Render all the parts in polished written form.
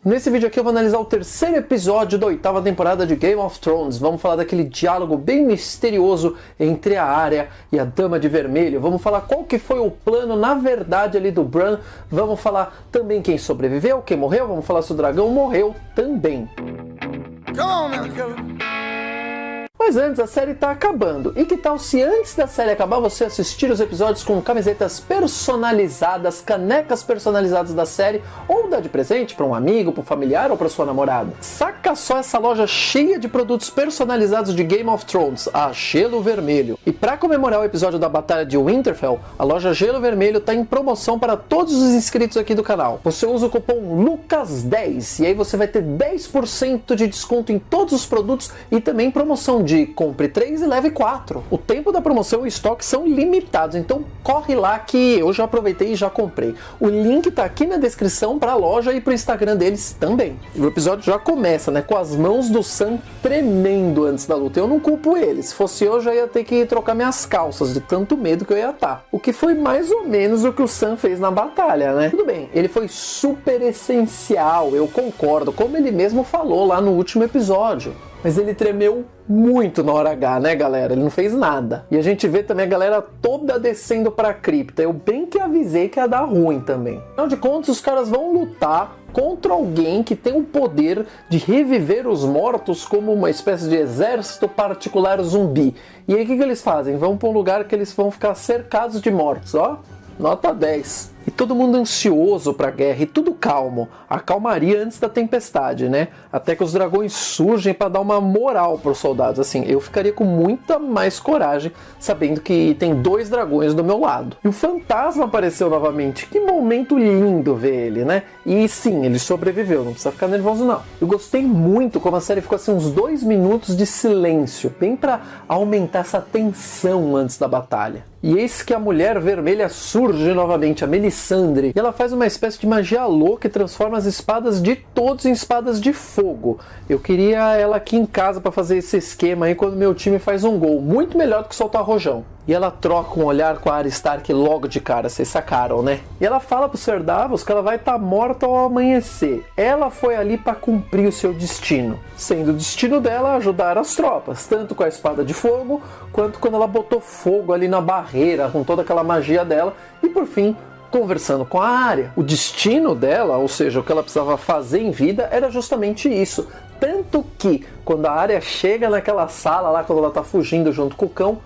Nesse vídeo aqui eu vou analisar o terceiro episódio da 8ª temporada de Game of Thrones. Vamos falar daquele diálogo bem misterioso entre a Arya e a Dama de Vermelho. Vamos falar qual que foi o plano, na verdade, ali do Bran. Vamos falar também quem sobreviveu, quem morreu. Vamos falar se o dragão morreu também. Mas antes, a série tá acabando. E que tal se antes da série acabar você assistir os episódios com camisetas personalizadas, canecas personalizadas da série, ou dar de presente para um amigo, para um familiar ou para sua namorada? Saca só essa loja cheia de produtos personalizados de Game of Thrones, a Gelo Vermelho. E para comemorar o episódio da Batalha de Winterfell, a loja Gelo Vermelho tá em promoção para todos os inscritos aqui do canal. Você usa o cupom LUCAS10 e aí você vai ter 10% de desconto em todos os produtos e também promoção de compre 3 e leve 4. O tempo da promoção e o estoque são limitados, então corre lá que eu já aproveitei e já comprei. O link tá aqui na descrição para a loja e para o Instagram deles também. E o episódio já começa, né, com as mãos do Sam tremendo antes da luta. Eu não culpo ele, se fosse eu já ia ter que trocar minhas calças de tanto medo que eu ia estar. O que foi mais ou menos o que o Sam fez na batalha, né? Tudo bem, ele foi super essencial, eu concordo, como ele mesmo falou lá no último episódio. Mas ele tremeu muito na hora H, né, galera? Ele não fez nada. E a gente vê também a galera toda descendo pra cripta. Eu bem que avisei que ia dar ruim também. Afinal de contas, os caras vão lutar contra alguém que tem o poder de reviver os mortos como uma espécie de exército particular zumbi. E aí o que eles fazem? Vão pra um lugar que eles vão ficar cercados de mortos, ó. Nota 10. E todo mundo ansioso pra guerra e tudo calmo. A calmaria antes da tempestade, né? Até que os dragões surgem pra dar uma moral pros soldados. Assim, eu ficaria com muita mais coragem sabendo que tem 2 dragões do meu lado. E o fantasma apareceu novamente. Que momento lindo ver ele, né? E sim, ele sobreviveu, não precisa ficar nervoso não. Eu gostei muito como a série ficou assim uns 2 minutos de silêncio, bem pra aumentar essa tensão antes da batalha. E eis que a Mulher Vermelha surge novamente, a Melisandre, e ela faz uma espécie de magia louca e transforma as espadas de todos em espadas de fogo. Eu queria ela aqui em casa para fazer esse esquema aí quando meu time faz um gol, muito melhor do que soltar rojão. E ela troca um olhar com a Arya Stark logo de cara, vocês sacaram, né? E ela fala pro Ser Davos que ela vai estar morta ao amanhecer. Ela foi ali para cumprir o seu destino, sendo o destino dela ajudar as tropas, tanto com a espada de fogo, quanto quando ela botou fogo ali na barreira, com toda aquela magia dela, e por fim, conversando com a Arya. O destino dela, ou seja, o que ela precisava fazer em vida, era justamente isso. Tanto que, quando a Arya chega naquela sala lá, quando ela tá fugindo junto com o cão,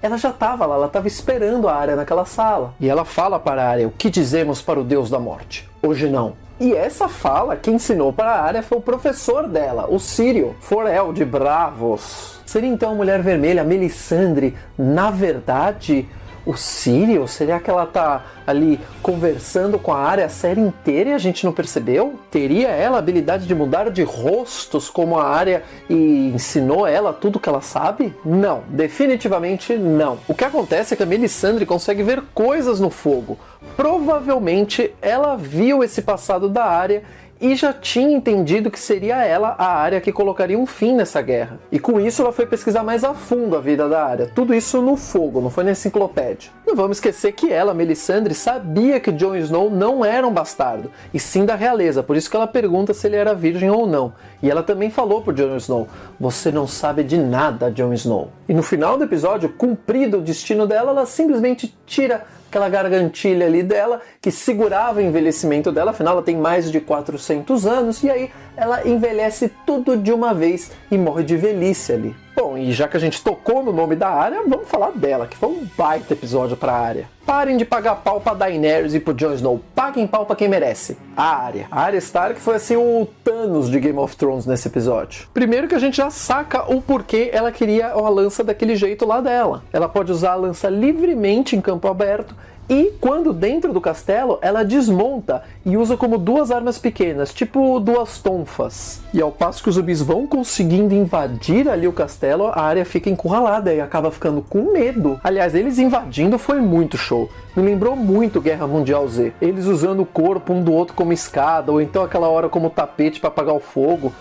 ela já estava lá, ela estava esperando a Arya naquela sala. E ela fala para a Arya: o que dizemos para o Deus da Morte? Hoje não. E essa fala, quem ensinou para a Arya foi o professor dela, o Sírio, Forel de Bravos. Seria então a Mulher Vermelha, a Melisandre, na verdade, o Sírio? Será que ela tá ali conversando com a Arya a série inteira e a gente não percebeu? Teria ela a habilidade de mudar de rostos como a Arya e ensinou ela tudo que ela sabe? Não, definitivamente não. O que acontece é que a Melisandre consegue ver coisas no fogo. Provavelmente ela viu esse passado da Arya e já tinha entendido que seria ela a Arya que colocaria um fim nessa guerra. E com isso ela foi pesquisar mais a fundo a vida da Arya. Tudo isso no fogo, não foi na enciclopédia. Não vamos esquecer que ela, Melisandre, sabia que Jon Snow não era um bastardo, e sim da realeza, por isso que ela pergunta se ele era virgem ou não. E ela também falou pro Jon Snow: você não sabe de nada, Jon Snow. E no final do episódio, cumprido o destino dela, ela simplesmente tira aquela gargantilha ali dela, que segurava o envelhecimento dela, afinal ela tem mais de 400 anos, e aí ela envelhece tudo de uma vez e morre de velhice ali. Bom, e já que a gente tocou no nome da Arya, vamos falar dela, que foi um baita episódio pra Arya. Parem de pagar pau pra Daenerys e pro Jon Snow, paguem pau pra quem merece, a Arya. A Arya Stark foi assim o Thanos de Game of Thrones nesse episódio. Primeiro que a gente já saca o porquê ela queria a lança daquele jeito lá dela. Ela pode usar a lança livremente em campo aberto, e quando dentro do castelo, ela desmonta e usa como 2 armas pequenas, tipo 2 tonfas. E ao passo que os zumbis vão conseguindo invadir ali o castelo, a Arya fica encurralada e acaba ficando com medo. Aliás, eles invadindo foi muito show. Me lembrou muito Guerra Mundial Z. Eles usando o corpo um do outro como escada, ou então aquela hora como tapete para apagar o fogo.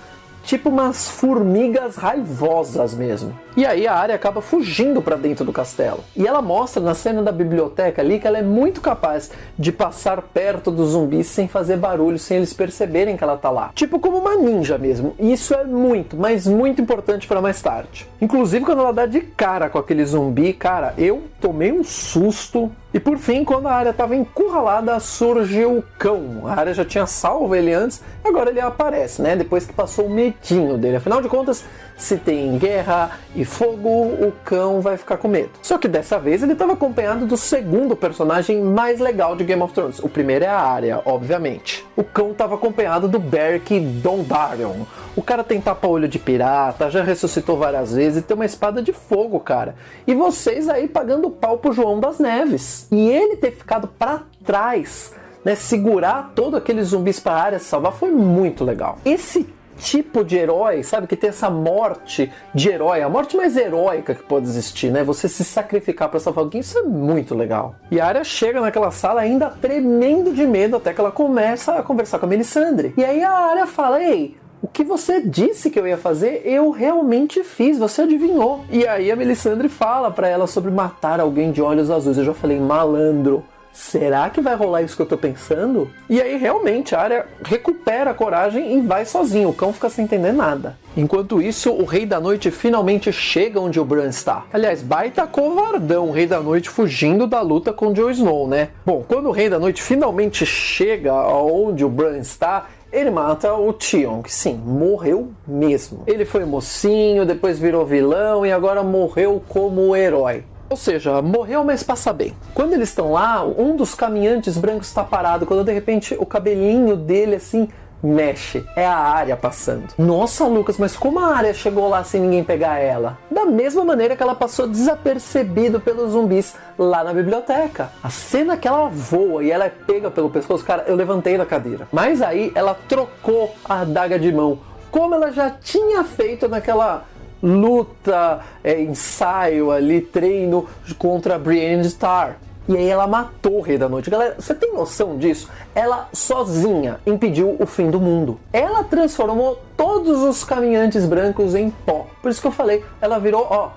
Tipo umas formigas raivosas mesmo. E aí a Arya acaba fugindo pra dentro do castelo. E ela mostra na cena da biblioteca ali que ela é muito capaz de passar perto dos zumbis sem fazer barulho, sem eles perceberem que ela tá lá. Tipo como uma ninja mesmo. E isso é muito, mas muito importante pra mais tarde. Inclusive quando ela dá de cara com aquele zumbi, cara, eu tomei um susto. E por fim, quando a Arya estava encurralada, surge o cão. A Arya já tinha salvo ele antes, agora ele aparece, né? Depois que passou o medinho dele. Afinal de contas, se tem guerra e fogo, o cão vai ficar com medo. Só que dessa vez ele estava acompanhado do segundo personagem mais legal de Game of Thrones. O primeiro é a Arya, obviamente. O cão estava acompanhado do Beric Dondarrion. O cara tem tapa-olho de pirata, já ressuscitou várias vezes e tem uma espada de fogo, cara. E vocês aí pagando pau pro João das Neves. E ele ter ficado pra trás, né, segurar todos aqueles zumbis pra Arya salvar, foi muito legal. Esse tipo de herói, sabe, que tem essa morte de herói, a morte mais heróica que pode existir, né, você se sacrificar pra salvar alguém, isso é muito legal. E a Arya chega naquela sala ainda tremendo de medo, até que ela começa a conversar com a Melisandre. E aí a Arya fala: ei, o que você disse que eu ia fazer, eu realmente fiz, você adivinhou. E aí a Melisandre fala pra ela sobre matar alguém de olhos azuis. Eu já falei, malandro, será que vai rolar isso que eu tô pensando? E aí realmente a Arya recupera a coragem e vai sozinho, o cão fica sem entender nada. Enquanto isso, o Rei da Noite finalmente chega onde o Bran está. Aliás, baita covardão o Rei da Noite fugindo da luta com Jon Snow, né? Bom, quando o Rei da Noite finalmente chega onde o Bran está, ele mata o Theon, que sim, morreu mesmo. Ele foi mocinho, depois virou vilão e agora morreu como herói. Ou seja, morreu, mas passa bem. Quando eles estão lá, um dos caminhantes brancos está parado, quando de repente o cabelinho dele assim mexe. É a Arya passando. Nossa, Lucas, mas como a Arya chegou lá sem ninguém pegar ela? Da mesma maneira que ela passou desapercebido pelos zumbis lá na biblioteca. A cena que ela voa e ela é pega pelo pescoço, cara, eu levantei da cadeira. Mas aí ela trocou a adaga de mão, como ela já tinha feito naquela luta, ensaio ali, treino contra a Brienne Starr. E aí ela matou o Rei da Noite. Galera, você tem noção disso? Ela sozinha impediu o fim do mundo. Ela transformou todos os caminhantes brancos em pó. Por isso que eu falei, ela virou, ó,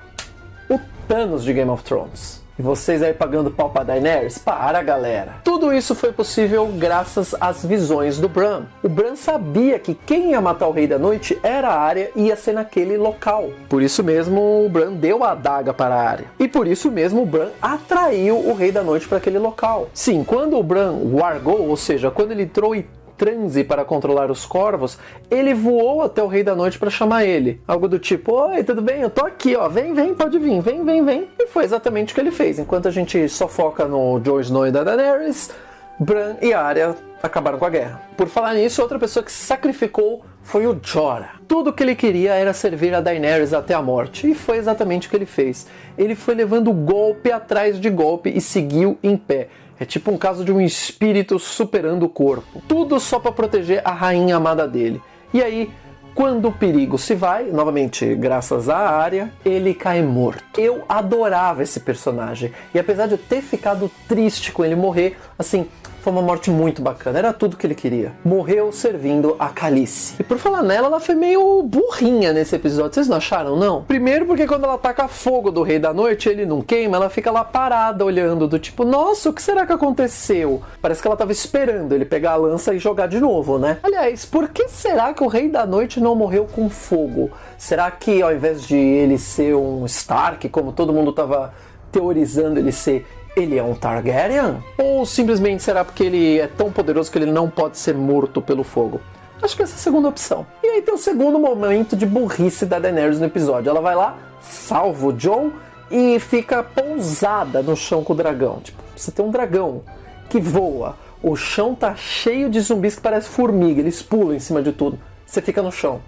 o Thanos de Game of Thrones. E vocês aí pagando pau pra Daenerys? Para, galera! Tudo isso foi possível graças às visões do Bran. O Bran sabia que quem ia matar o Rei da Noite era a Arya e ia ser naquele local. Por isso mesmo o Bran deu a adaga para a Arya. E por isso mesmo o Bran atraiu o Rei da Noite para aquele local. Sim, quando o Bran wargou, ou seja, quando ele entrou em transe para controlar os corvos, ele voou até o Rei da Noite para chamar ele. Algo do tipo, oi, tudo bem? Eu tô aqui, ó, vem, pode vir, vem. E foi exatamente o que ele fez. Enquanto a gente só foca no Jon Snow e da Daenerys, Bran e Arya acabaram com a guerra. Por falar nisso, outra pessoa que se sacrificou foi o Jorah. Tudo o que ele queria era servir a Daenerys até a morte, e foi exatamente o que ele fez. Ele foi levando golpe atrás de golpe e seguiu em pé. É tipo um caso de um espírito superando o corpo. Tudo só para proteger a rainha amada dele. E aí, quando o perigo se vai, novamente graças à Arya, ele cai morto. Eu adorava esse personagem. E apesar de eu ter ficado triste com ele morrer, assim, foi uma morte muito bacana. Era tudo que ele queria. Morreu servindo a Khaleesi. E por falar nela, ela foi meio burrinha nesse episódio. Vocês não acharam, não? Primeiro porque quando ela taca fogo do Rei da Noite, ele não queima, ela fica lá parada olhando, do tipo, nossa, o que será que aconteceu? Parece que ela tava esperando ele pegar a lança e jogar de novo, né? Aliás, por que será que o Rei da Noite não morreu com fogo? Será que ao invés de ele ser um Stark, como todo mundo tava teorizando ele ser, ele é um Targaryen? Ou simplesmente será porque ele é tão poderoso que ele não pode ser morto pelo fogo? Acho que essa é a segunda opção. E aí tem o segundo momento de burrice da Daenerys no episódio. Ela vai lá, salva o Jon e fica pousada no chão com o dragão. Tipo, você tem um dragão que voa, o chão tá cheio de zumbis que parecem formiga, eles pulam em cima de tudo. Você fica no chão.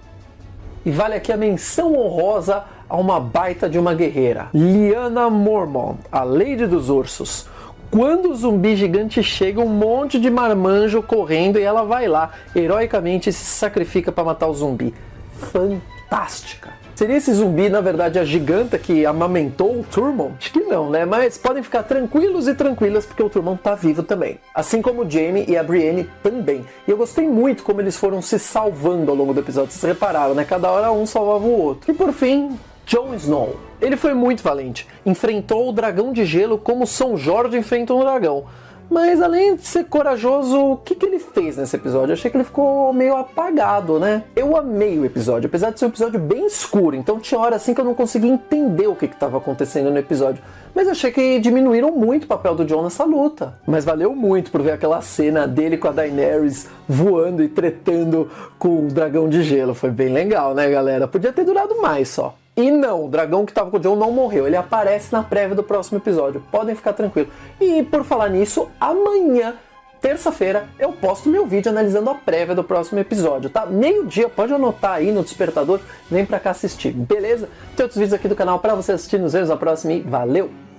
E vale aqui a menção honrosa a uma baita de uma guerreira, Lyanna Mormont, a Lady dos Ursos. Quando o zumbi gigante chega, um monte de marmanjo correndo e ela vai lá, heroicamente se sacrifica para matar o zumbi. Fantástica! Seria esse zumbi, na verdade, a giganta que amamentou o Tormund? Acho que não, né? Mas podem ficar tranquilos e tranquilas porque o Tormund tá vivo também. Assim como o Jaime e a Brienne também. E eu gostei muito como eles foram se salvando ao longo do episódio. Vocês repararam, né? Cada hora um salvava o outro. E por fim, Jon Snow. Ele foi muito valente, enfrentou o dragão de gelo como São Jorge enfrenta um dragão. Mas além de ser corajoso, o que ele fez nesse episódio? Eu achei que ele ficou meio apagado, né? Eu amei o episódio, apesar de ser um episódio bem escuro, então tinha hora assim que eu não conseguia entender o que estava acontecendo no episódio. Mas eu achei que diminuíram muito o papel do Jon nessa luta. Mas valeu muito por ver aquela cena dele com a Daenerys voando e tretando com o dragão de gelo. Foi bem legal, né, galera? Podia ter durado mais só. E não, o dragão que tava com o Jon não morreu, ele aparece na prévia do próximo episódio, podem ficar tranquilos. E por falar nisso, amanhã, terça-feira, eu posto meu vídeo analisando a prévia do próximo episódio, tá? Meio-dia, pode anotar aí no despertador, vem pra cá assistir, beleza? Tem outros vídeos aqui do canal pra você assistir, nos vemos na próxima e valeu!